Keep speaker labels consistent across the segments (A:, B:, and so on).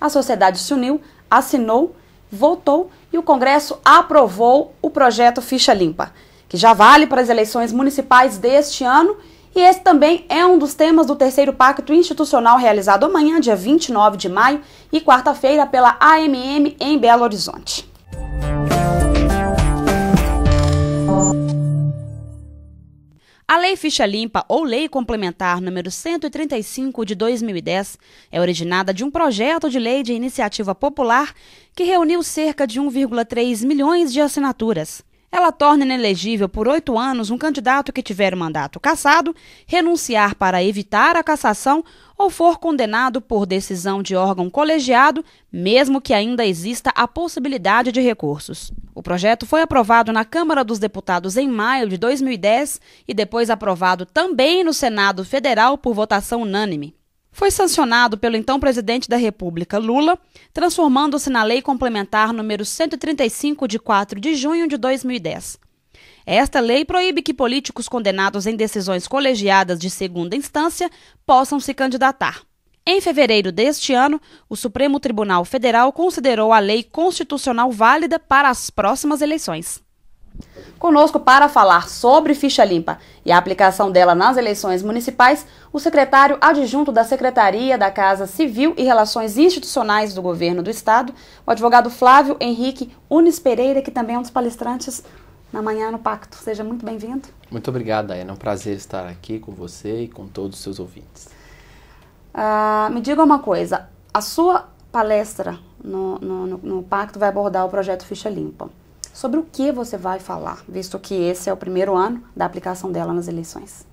A: a sociedade se uniu, assinou, votou e o Congresso aprovou o projeto Ficha Limpa, que já vale para as eleições municipais deste ano. E esse também é um dos temas do terceiro pacto institucional realizado amanhã, dia 29 de maio, e quarta-feira pela AMM em Belo Horizonte. A Lei Ficha Limpa, ou Lei Complementar número 135 de 2010, é originada de um projeto de lei de iniciativa popular que reuniu cerca de 1,3 milhões de assinaturas. Ela torna inelegível por 8 anos um candidato que tiver o mandato cassado, renunciar para evitar a cassação ou for condenado por decisão de órgão colegiado, mesmo que ainda exista a possibilidade de recursos. O projeto foi aprovado na Câmara dos Deputados em maio de 2010 e depois aprovado também no Senado Federal por votação unânime. Foi sancionado pelo então presidente da República, Lula, transformando-se na Lei Complementar número 135 de 4 de junho de 2010. Esta lei proíbe que políticos condenados em decisões colegiadas de segunda instância possam se candidatar. Em fevereiro deste ano, o Supremo Tribunal Federal considerou a lei constitucional válida para as próximas eleições. Conosco para falar sobre Ficha Limpa e a aplicação dela nas eleições municipais, o secretário adjunto da Secretaria da Casa Civil e Relações Institucionais do Governo do Estado, o advogado Flávio Henrique Unes Pereira, que também é um dos palestrantes na Manhã no Pacto. Seja muito bem-vindo.
B: Muito obrigado, Daiane. É um prazer estar aqui com você e com todos os seus ouvintes.
A: Me diga uma coisa, a sua palestra no Pacto vai abordar o projeto Ficha Limpa. Sobre o que você vai falar, visto que esse é o primeiro ano da aplicação dela nas eleições?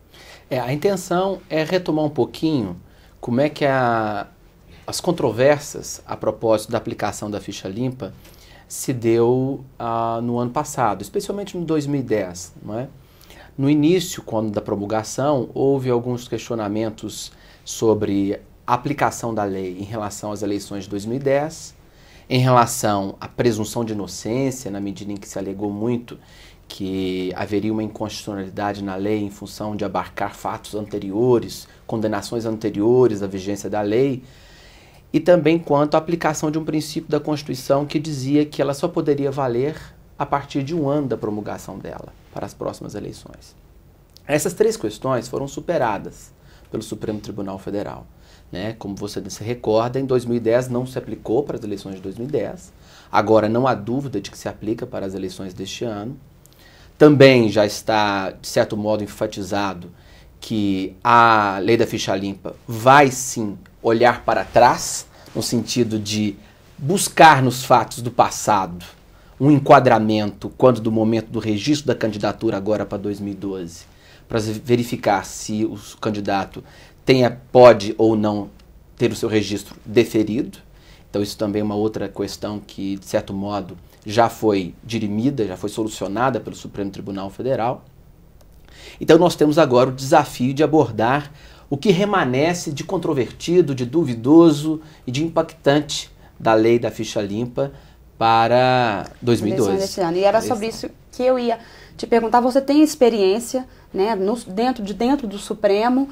B: A intenção é retomar um pouquinho como é que as controvérsias a propósito da aplicação da Ficha Limpa se deu no ano passado, especialmente no 2010. Não é? No início, quando da promulgação, houve alguns questionamentos sobre a aplicação da lei em relação às eleições de 2010, em relação à presunção de inocência, na medida em que se alegou muito que haveria uma inconstitucionalidade na lei em função de abarcar fatos anteriores, condenações anteriores à vigência da lei, e também quanto à aplicação de um princípio da Constituição que dizia que ela só poderia valer a partir de um ano da promulgação dela, para as próximas eleições. Essas três questões foram superadas pelo Supremo Tribunal Federal. Como você se recorda, em 2010 não se aplicou para as eleições de 2010. Agora não há dúvida de que se aplica para as eleições deste ano. Também já está, de certo modo, enfatizado que a lei da Ficha Limpa vai sim olhar para trás, no sentido de buscar nos fatos do passado um enquadramento quando do momento do registro da candidatura agora para 2012, para verificar se o candidato pode ou não ter o seu registro deferido. Então isso também é uma outra questão que, de certo modo, já foi dirimida, já foi solucionada pelo Supremo Tribunal Federal. Então nós temos agora o desafio de abordar o que remanesce de controvertido, de duvidoso e de impactante da lei da Ficha Limpa para 2012.
A: Desse ano. E era sobre isso que eu ia te perguntar. Você tem experiência, né, dentro do Supremo.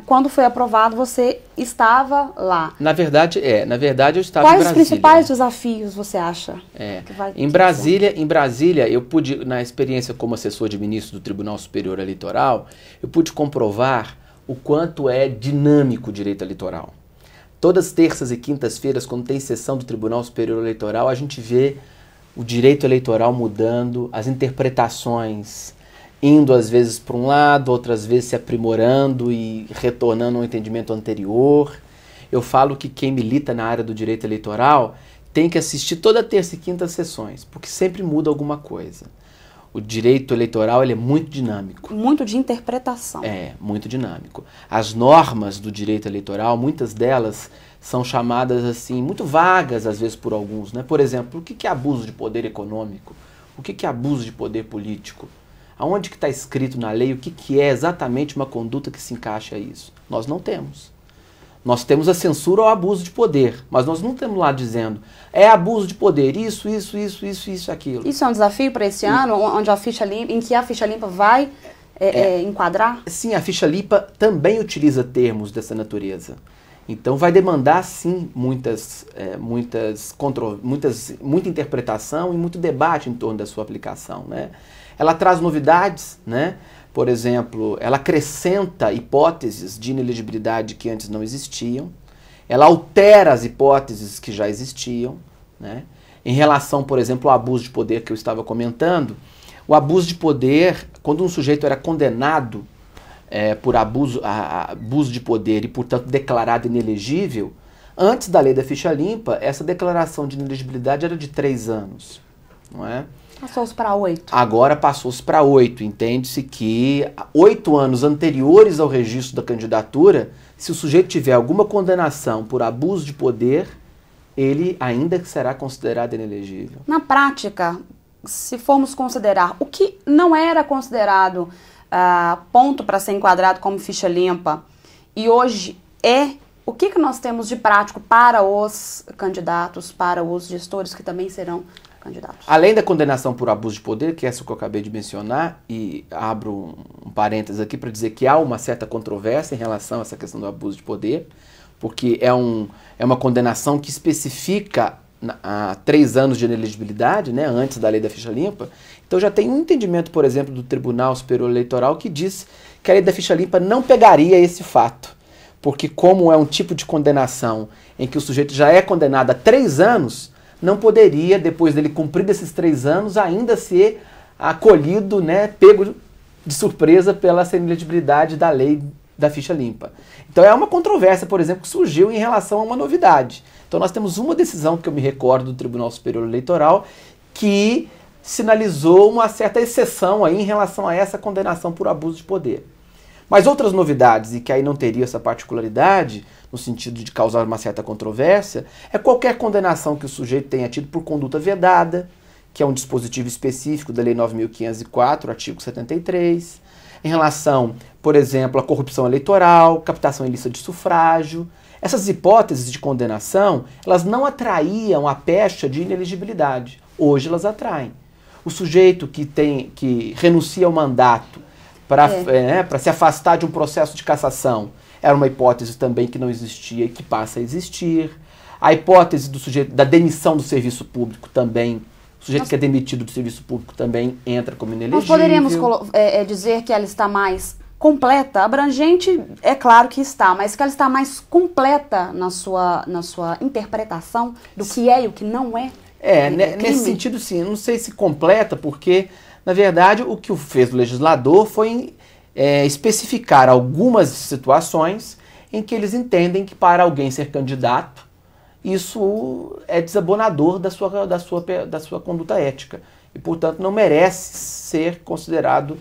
A: Quando foi aprovado, você estava lá.
B: Na verdade, eu estava
A: Quais
B: em Brasília.
A: Os principais desafios você acha que vai
B: em Brasília, eu pude, na experiência como assessor de ministro do Tribunal Superior Eleitoral, eu pude comprovar o quanto é dinâmico o direito eleitoral. Todas as terças e quintas-feiras, quando tem sessão do Tribunal Superior Eleitoral, a gente vê o direito eleitoral mudando, as interpretações indo às vezes para um lado, outras vezes se aprimorando e retornando ao entendimento anterior. Eu falo que quem milita na área do direito eleitoral tem que assistir toda terça e quinta sessões, porque sempre muda alguma coisa. O direito eleitoral ele é muito dinâmico.
A: Muito de interpretação.
B: Muito dinâmico. As normas do direito eleitoral, muitas delas são chamadas assim, muito vagas às vezes por alguns, né? Por exemplo, o que é abuso de poder econômico? O que é abuso de poder político? Aonde que está escrito na lei o que é exatamente uma conduta que se encaixa a isso? Nós não temos. Nós temos a censura ao abuso de poder, mas nós não temos lá dizendo é abuso de poder, isso, aquilo.
A: Isso é um desafio para esse ano, onde em que a Ficha Limpa vai enquadrar?
B: Sim, a Ficha Limpa também utiliza termos dessa natureza. Então vai demandar sim muita interpretação e muito debate em torno da sua aplicação, né? Ela traz novidades, né? Por exemplo, ela acrescenta hipóteses de inelegibilidade que antes não existiam, ela altera as hipóteses que já existiam, né? Em relação, por exemplo, ao abuso de poder que eu estava comentando, o abuso de poder, quando um sujeito era condenado por abuso de poder e, portanto, declarado inelegível, antes da lei da ficha limpa, essa declaração de inelegibilidade era de 3 anos, não é?
A: Passou-se para 8.
B: Agora passou-se para 8. Entende-se que 8 anos anteriores ao registro da candidatura, se o sujeito tiver alguma condenação por abuso de poder, ele ainda será considerado inelegível.
A: Na prática, se formos considerar o que não era considerado ponto para ser enquadrado como ficha limpa e hoje o que nós temos de prático para os candidatos, para os gestores que também serão candidatos?
B: Além da condenação por abuso de poder, que é essa que eu acabei de mencionar, e abro um parênteses aqui para dizer que há uma certa controvérsia em relação a essa questão do abuso de poder, porque é uma condenação que especifica 3 anos de inelegibilidade, né, antes da lei da ficha limpa. Então já tem um entendimento, por exemplo, do Tribunal Superior Eleitoral que diz que a lei da ficha limpa não pegaria esse fato, porque como é um tipo de condenação em que o sujeito já é condenado a 3 anos, não poderia, depois dele cumprir esses 3 anos, ainda ser acolhido, né, pego de surpresa pela inelegibilidade da lei da ficha limpa. Então é uma controvérsia, por exemplo, que surgiu em relação a uma novidade. Então nós temos uma decisão que eu me recordo do Tribunal Superior Eleitoral que sinalizou uma certa exceção aí em relação a essa condenação por abuso de poder. Mas outras novidades, e que aí não teria essa particularidade, no sentido de causar uma certa controvérsia, é qualquer condenação que o sujeito tenha tido por conduta vedada, que é um dispositivo específico da Lei 9.504, artigo 73, em relação, por exemplo, à corrupção eleitoral, captação ilícita de sufrágio. Essas hipóteses de condenação, elas não atraíam a pecha de inelegibilidade. Hoje elas atraem. O sujeito que renuncia ao mandato para se afastar de um processo de cassação era uma hipótese também que não existia e que passa a existir. A hipótese do sujeito da demissão do serviço público também, o sujeito que é demitido do serviço público também entra como inelegível.
A: Nós poderíamos dizer que ela está mais completa, abrangente, é claro que está, mas que ela está mais completa na sua interpretação do que é e o que não é.
B: Nesse sentido sim, eu não sei se completa, porque na verdade o que fez o legislador foi especificar algumas situações em que eles entendem que para alguém ser candidato, isso é desabonador da sua conduta ética e, portanto, não merece ser considerado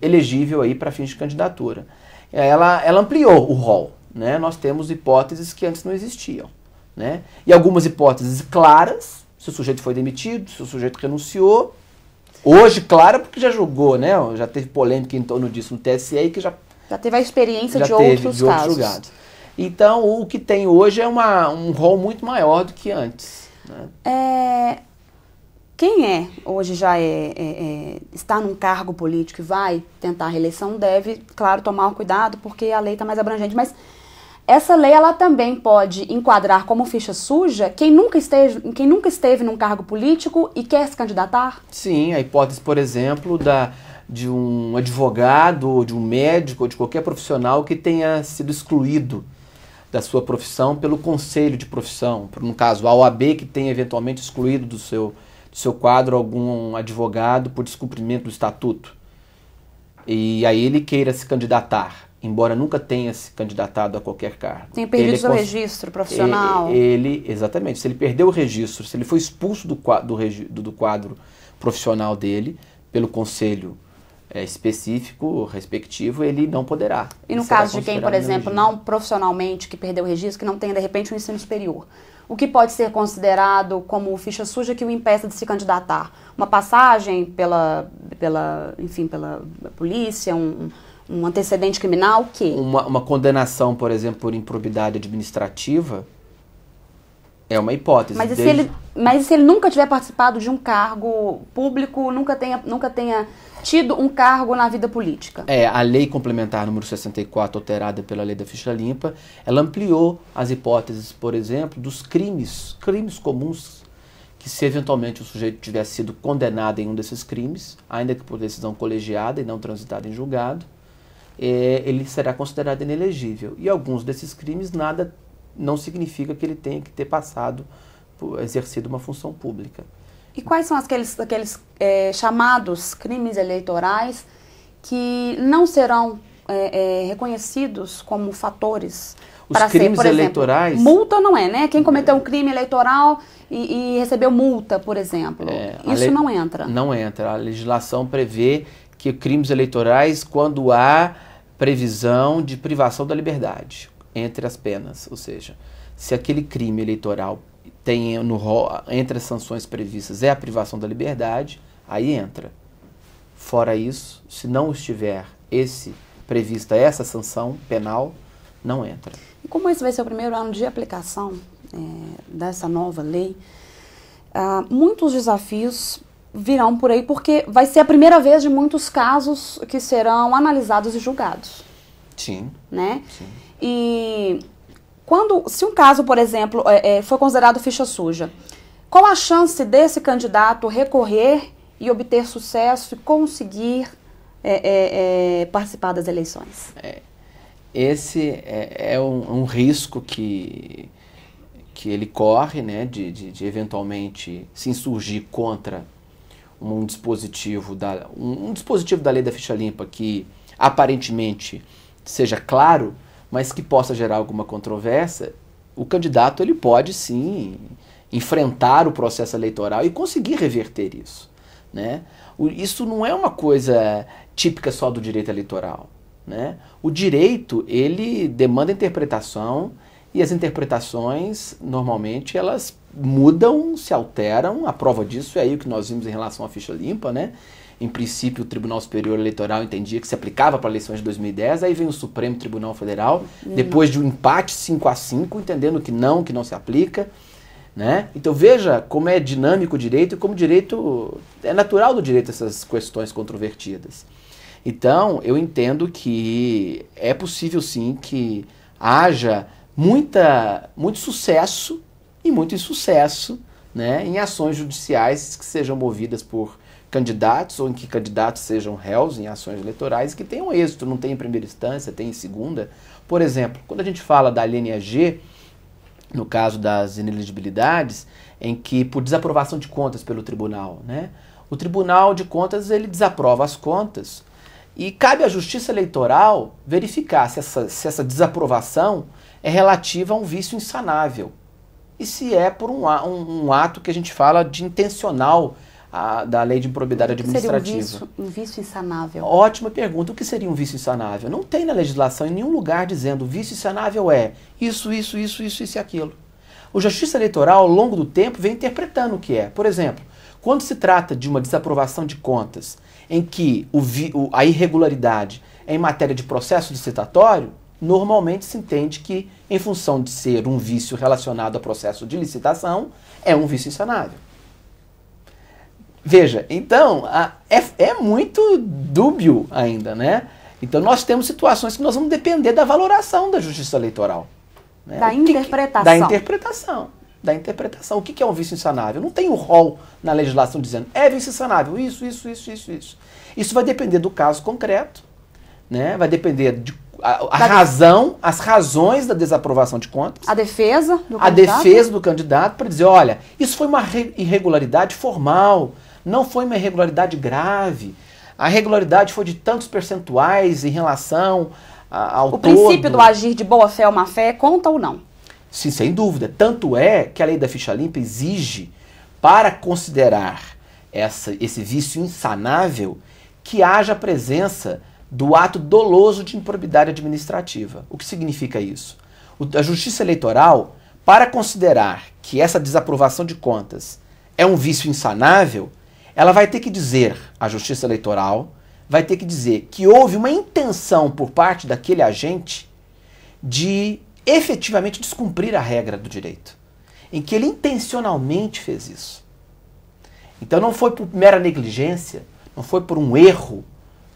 B: elegível aí para fins de candidatura. Ela ampliou o rol, né? Nós temos hipóteses que antes não existiam, né? E algumas hipóteses claras, se o sujeito foi demitido, se o sujeito renunciou. Hoje, claro, porque já julgou, né? Já teve polêmica em torno disso no TSE e que já
A: teve a experiência de outros casos.
B: Julgados. Então, o que tem hoje é um rol muito maior do que antes, né?
A: Quem hoje já está num cargo político e vai tentar a reeleição deve, claro, tomar cuidado porque a lei está mais abrangente, mas essa lei ela também pode enquadrar como ficha suja quem nunca esteve num cargo político e quer se candidatar?
B: Sim, a hipótese, por exemplo, de um advogado, ou de um médico, ou de qualquer profissional que tenha sido excluído da sua profissão pelo conselho de profissão, no caso a OAB que tenha eventualmente excluído do seu quadro algum advogado por descumprimento do estatuto. E aí ele queira se candidatar, embora nunca tenha se candidatado a qualquer cargo.
A: Tem perdido seu registro profissional.
B: Exatamente. Se ele perdeu o registro, se ele foi expulso do quadro profissional dele pelo conselho específico, respectivo, ele não poderá.
A: E no caso de quem, por exemplo, não profissionalmente, que perdeu o registro, que não tem, de repente, um ensino superior, o que pode ser considerado como ficha suja que o impeça de se candidatar? Uma passagem pela polícia, um antecedente criminal, o quê?
B: Uma condenação, por exemplo, por improbidade administrativa É uma hipótese.
A: Mas e se ele nunca tiver participado de um cargo público, nunca tenha tido um cargo na vida política?
B: A lei complementar número 64, alterada pela lei da ficha limpa, ela ampliou as hipóteses, por exemplo, dos crimes comuns, que se eventualmente o sujeito tivesse sido condenado em um desses crimes, ainda que por decisão colegiada e não transitada em julgado, ele será considerado inelegível. E alguns desses crimes não significa que ele tenha que ter exercido uma função pública.
A: E quais são aqueles chamados crimes eleitorais que não serão reconhecidos como fatores para ser, por exemplo,
B: eleitorais...
A: multa não é, né? Quem cometeu um crime eleitoral e recebeu multa, por exemplo, isso não entra.
B: Não entra. A legislação prevê que crimes eleitorais, quando há previsão de privação da liberdade entre as penas, ou seja, se aquele crime eleitoral tem entre as sanções previstas a privação da liberdade, aí entra. Fora isso, se não estiver prevista essa sanção penal, não entra.
A: E como esse vai ser o primeiro ano de aplicação dessa nova lei, muitos desafios virão por aí, porque vai ser a primeira vez de muitos casos que serão analisados e julgados.
B: Sim.
A: Né?
B: Sim.
A: E se um caso, por exemplo, for considerado ficha suja, qual a chance desse candidato recorrer e obter sucesso e conseguir participar das eleições?
B: Esse é um risco que ele corre, né, de eventualmente se insurgir contra um dispositivo da lei da ficha limpa que aparentemente seja claro, mas que possa gerar alguma controvérsia. O candidato ele pode sim enfrentar o processo eleitoral e conseguir reverter isso, né? Isso não é uma coisa típica só do direito eleitoral, né? O direito ele demanda interpretação e as interpretações normalmente elas mudam, se alteram. A prova disso é aí o que nós vimos em relação à ficha limpa, né? Em princípio, o Tribunal Superior Eleitoral entendia que se aplicava para eleições de 2010, aí vem o Supremo Tribunal Federal, depois de um empate 5-5, entendendo que não se aplica, né? Então veja como é dinâmico o direito e como o direito, é natural do direito essas questões controvertidas. Então, eu entendo que é possível sim que haja muito sucesso e muito insucesso, né, em ações judiciais que sejam movidas por candidatos ou em que candidatos sejam réus em ações eleitorais que tenham êxito, não tem em primeira instância, tem em segunda. Por exemplo, quando a gente fala da linha G, no caso das inelegibilidades, em que por desaprovação de contas pelo tribunal, né, o Tribunal de Contas ele desaprova as contas e cabe à Justiça Eleitoral verificar se essa desaprovação é relativa a um vício insanável e se é por um ato que a gente fala de intencional da lei de improbidade administrativa.
A: Seria um vício insanável?
B: Ótima pergunta. O que seria um vício insanável? Não tem na legislação em nenhum lugar dizendo vício insanável é isso e aquilo. O Justiça Eleitoral, ao longo do tempo, vem interpretando o que é. Por exemplo, quando se trata de uma desaprovação de contas em que a irregularidade é em matéria de processo licitatório, normalmente se entende que, em função de ser um vício relacionado a processo de licitação, é um vício insanável. Veja, então, é muito dúbio ainda, né? Então nós temos situações que nós vamos depender da valoração da Justiça Eleitoral. Né?
A: Da interpretação.
B: Da interpretação. O que é um vício insanável? Não tem um rol na legislação dizendo é vício insanável, isso. Isso vai depender do caso concreto, né? Vai depender as razões da desaprovação de contas.
A: A defesa do candidato.
B: A defesa do candidato para dizer, olha, isso foi uma irregularidade formal, não foi uma irregularidade grave. A irregularidade foi de tantos percentuais em relação ao todo.
A: O princípio do agir de boa-fé ou má-fé conta ou não?
B: Sim, sem dúvida. Tanto é que a lei da ficha limpa exige, para considerar esse vício insanável, que haja a presença do ato doloso de improbidade administrativa. O que significa isso? A Justiça Eleitoral, para considerar que essa desaprovação de contas é um vício insanável, ela vai ter que dizer, a Justiça Eleitoral vai ter que dizer que houve uma intenção por parte daquele agente de efetivamente descumprir a regra do direito. em que ele intencionalmente fez isso. Então não foi por mera negligência, não foi por um erro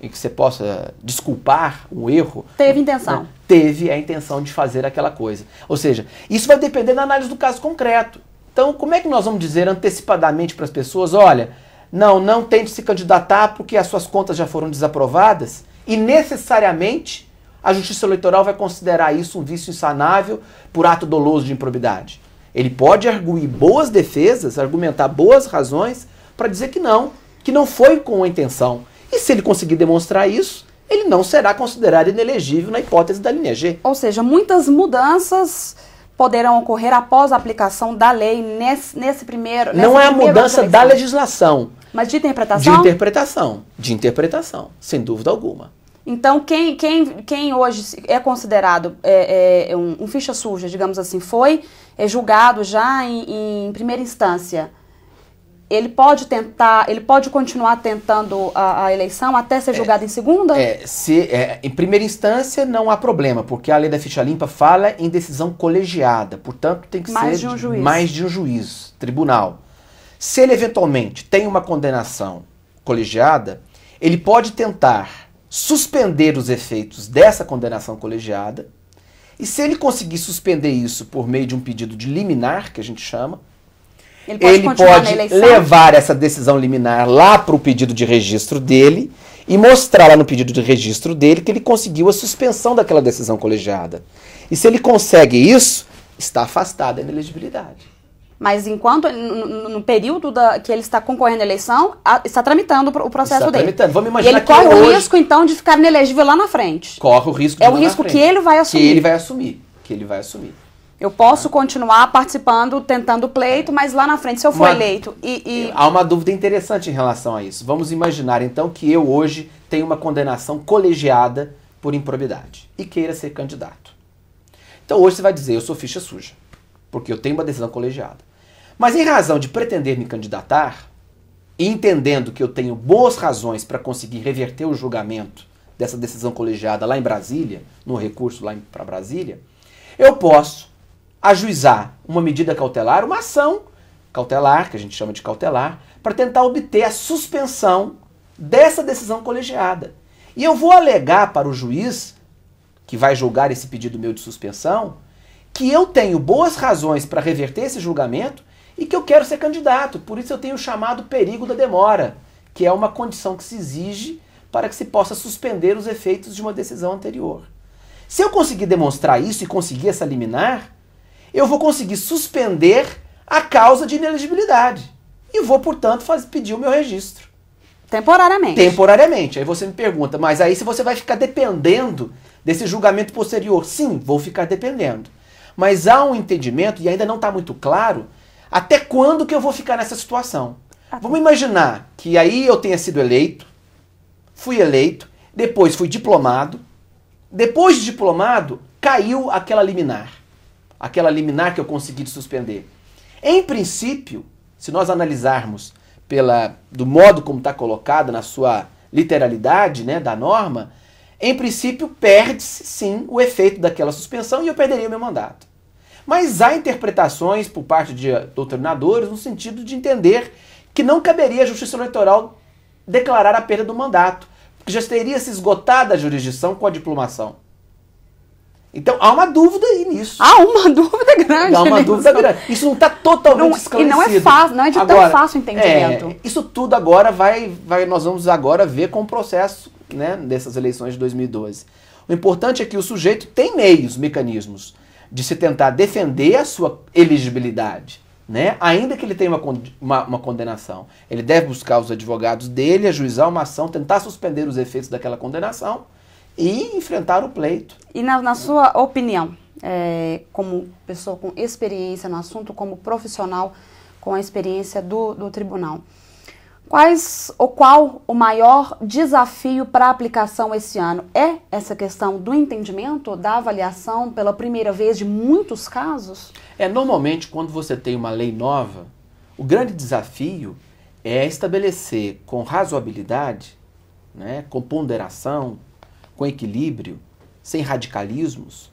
B: em que você possa desculpar um erro.
A: Teve intenção.
B: Né? Teve a intenção de fazer aquela coisa. Ou seja, isso vai depender da análise do caso concreto. Então, como é que nós vamos dizer antecipadamente para as pessoas, olha, não tente se candidatar porque as suas contas já foram desaprovadas e necessariamente a Justiça Eleitoral vai considerar isso um vício insanável por ato doloso de improbidade. Ele pode arguir boas defesas, argumentar boas razões para dizer que não foi com a intenção. E se ele conseguir demonstrar isso, ele não será considerado inelegível na hipótese da linha G.
A: Ou seja, muitas mudanças poderão ocorrer após a aplicação da lei nesse primeiro...
B: Não é a mudança da legislação.
A: Mas de interpretação?
B: De interpretação, sem dúvida alguma.
A: Então, quem hoje é considerado um ficha suja, digamos assim, foi julgado já em primeira instância, ele pode continuar tentando a eleição até ser julgado em segunda?
B: Em primeira instância não há problema, porque a lei da ficha limpa fala em decisão colegiada, portanto tem que ser mais de um juiz, tribunal. Se ele eventualmente tem uma condenação colegiada, ele pode tentar suspender os efeitos dessa condenação colegiada, e se ele conseguir suspender isso por meio de um pedido de liminar, que a gente chama, ele pode levar essa decisão liminar lá para o pedido de registro dele e mostrar lá no pedido de registro dele que ele conseguiu a suspensão daquela decisão colegiada. E se ele consegue isso, está afastada a inelegibilidade.
A: Mas enquanto, no período que ele está concorrendo à eleição, está tramitando o processo dele.
B: Vamos imaginar
A: e ele corre o risco, então, de ficar inelegível lá na frente.
B: Corre o risco de
A: É o risco que ele vai assumir.
B: Que ele vai assumir.
A: Eu posso continuar participando, tentando pleito, mas lá na frente, se eu for eleito
B: Há uma dúvida interessante em relação a isso. Vamos imaginar, então, que eu hoje tenho uma condenação colegiada por improbidade e queira ser candidato. Então, hoje você vai dizer, eu sou ficha suja, porque eu tenho uma decisão colegiada. Mas em razão de pretender me candidatar, e entendendo que eu tenho boas razões para conseguir reverter o julgamento dessa decisão colegiada lá em Brasília, no recurso lá para Brasília, eu posso ajuizar uma medida cautelar, uma ação cautelar, que a gente chama de cautelar, para tentar obter a suspensão dessa decisão colegiada. E eu vou alegar para o juiz, que vai julgar esse pedido meu de suspensão, que eu tenho boas razões para reverter esse julgamento e que eu quero ser candidato. Por isso eu tenho o chamado perigo da demora, que é uma condição que se exige para que se possa suspender os efeitos de uma decisão anterior. Se eu conseguir demonstrar isso e conseguir essa liminar, eu vou conseguir suspender a causa de inelegibilidade. E vou, portanto, pedir o meu registro.
A: Temporariamente.
B: Temporariamente. Aí você me pergunta, mas aí se você vai ficar dependendo desse julgamento posterior? Sim, vou ficar dependendo. Mas há um entendimento, e ainda não está muito claro, até quando que eu vou ficar nessa situação. Vamos imaginar que aí eu tenha sido eleito, fui eleito, depois fui diplomado, depois de diplomado, caiu aquela liminar que eu consegui suspender. Em princípio, se nós analisarmos do modo como está colocado na sua literalidade, né, da norma, em princípio perde-se sim o efeito daquela suspensão e eu perderia o meu mandato. Mas há interpretações por parte de doutrinadores no sentido de entender que não caberia à Justiça Eleitoral declarar a perda do mandato, porque já teria se esgotado a jurisdição com a diplomação. Então há uma dúvida aí nisso.
A: Há uma dúvida grande.
B: Há uma dúvida grande. Isso não está totalmente esclarecido.
A: E não é fácil, não é de tão fácil entendimento.
B: Isso tudo agora nós vamos agora ver com o processo, né, dessas eleições de 2012. O importante é que o sujeito tem mecanismos de se tentar defender a sua elegibilidade, né? Ainda que ele tenha uma condenação. Ele deve buscar os advogados dele, ajuizar uma ação, tentar suspender os efeitos daquela condenação e enfrentar o pleito. E
A: na sua opinião, como pessoa com experiência no assunto, como profissional com a experiência do tribunal, qual o maior desafio para a aplicação esse ano? É essa questão do entendimento, da avaliação pela primeira vez de muitos casos?
B: Normalmente, quando você tem uma lei nova, o grande desafio é estabelecer com razoabilidade, né, com ponderação, com equilíbrio, sem radicalismos,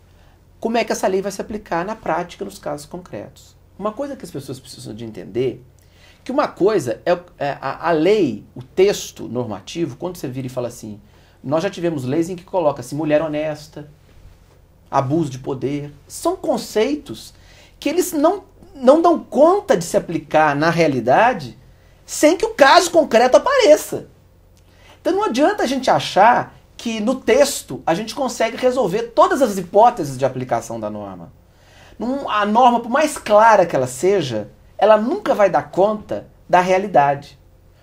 B: como é que essa lei vai se aplicar na prática nos casos concretos. Uma coisa que as pessoas precisam de entender, que uma coisa é a lei, o texto normativo, quando você vira e fala assim, nós já tivemos leis em que coloca assim, mulher honesta, abuso de poder, são conceitos que eles não dão conta de se aplicar na realidade sem que o caso concreto apareça. Então não adianta a gente achar que no texto a gente consegue resolver todas as hipóteses de aplicação da norma. A norma, por mais clara que ela seja, ela nunca vai dar conta da realidade.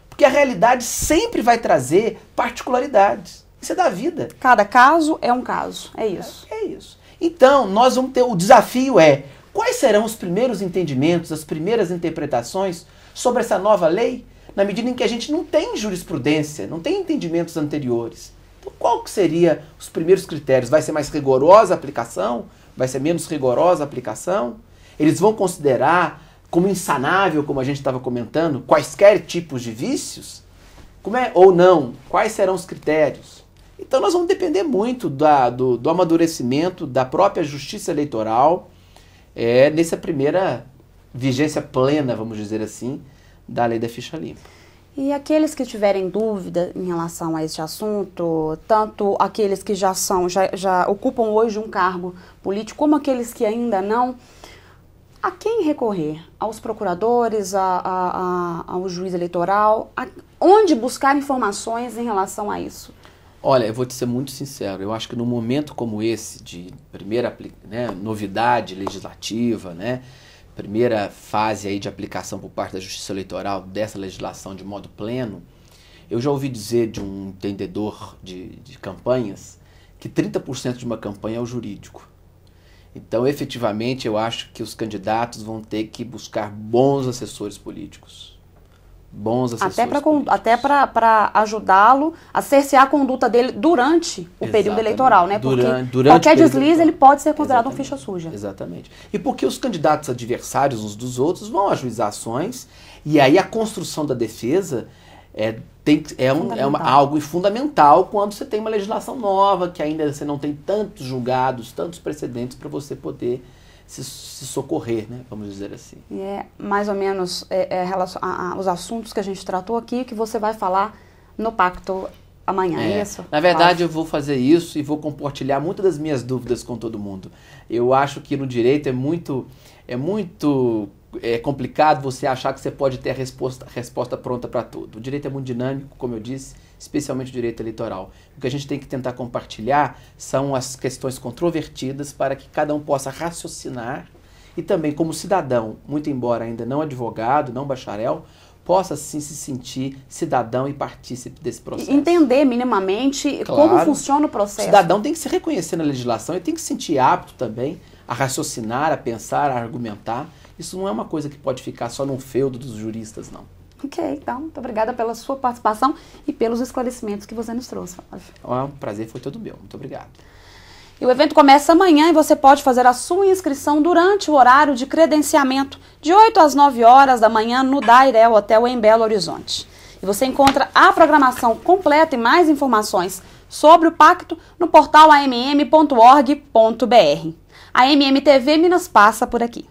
B: Porque a realidade sempre vai trazer particularidades. Isso é da vida.
A: Cada caso é um caso, é isso.
B: É isso. Então, nós vamos ter, o desafio é, quais serão os primeiros entendimentos, as primeiras interpretações sobre essa nova lei, na medida em que a gente não tem jurisprudência, não tem entendimentos anteriores. Então, qual que seria os primeiros critérios? Vai ser mais rigorosa a aplicação? Vai ser menos rigorosa a aplicação? Eles vão considerar como insanável, como a gente estava comentando, quaisquer tipos de vícios? Como é? Ou não? Quais serão os critérios? Então nós vamos depender muito do amadurecimento da própria justiça eleitoral nessa primeira vigência plena, vamos dizer assim, da lei da ficha limpa.
A: E aqueles que tiverem dúvida em relação a este assunto, tanto aqueles que já ocupam hoje um cargo político, como aqueles que ainda não, a quem recorrer? Aos procuradores, ao juiz eleitoral? Onde buscar informações em relação a isso?
B: Olha, eu vou te ser muito sincero, eu acho que num momento como esse, de primeira novidade legislativa, primeira fase aí de aplicação por parte da Justiça Eleitoral dessa legislação de modo pleno, eu já ouvi dizer de um entendedor de campanhas que 30% de uma campanha é o jurídico. Então, efetivamente, eu acho que os candidatos vão ter que buscar bons assessores políticos.
A: Até para ajudá-lo a cercear a conduta dele durante o período eleitoral, né? Porque qualquer deslize ele pode ser considerado uma ficha suja.
B: Exatamente. E porque os candidatos adversários uns dos outros vão ajuizar ações, e aí a construção da defesa algo fundamental quando você tem uma legislação nova, que ainda você não tem tantos julgados, tantos precedentes para você poder se socorrer, vamos dizer assim.
A: E é mais ou menos os assuntos que a gente tratou aqui que você vai falar no pacto amanhã, é isso?
B: Na verdade, eu vou fazer isso e vou compartilhar muitas das minhas dúvidas com todo mundo. Eu acho que no direito é muito complicado você achar que você pode ter a resposta pronta para tudo. O direito é muito dinâmico, como eu disse, especialmente o direito eleitoral. O que a gente tem que tentar compartilhar são as questões controvertidas para que cada um possa raciocinar e também, como cidadão, muito embora ainda não advogado, não bacharel, possa sim se sentir cidadão e partícipe desse processo.
A: Entender minimamente como funciona o processo.
B: O cidadão tem que se reconhecer na legislação e tem que se sentir apto também a raciocinar, a pensar, a argumentar. Isso não é uma coisa que pode ficar só num feudo dos juristas, não.
A: Ok, então, muito obrigada pela sua participação e pelos esclarecimentos que você nos trouxe, Flávio.
B: O prazer foi todo meu. Muito obrigado.
A: E o evento começa amanhã e você pode fazer a sua inscrição durante o horário de credenciamento, de 8 às 9 horas da manhã, no Dairel Hotel em Belo Horizonte. E você encontra a programação completa e mais informações sobre o pacto no portal amm.org.br. A MMTV Minas passa por aqui.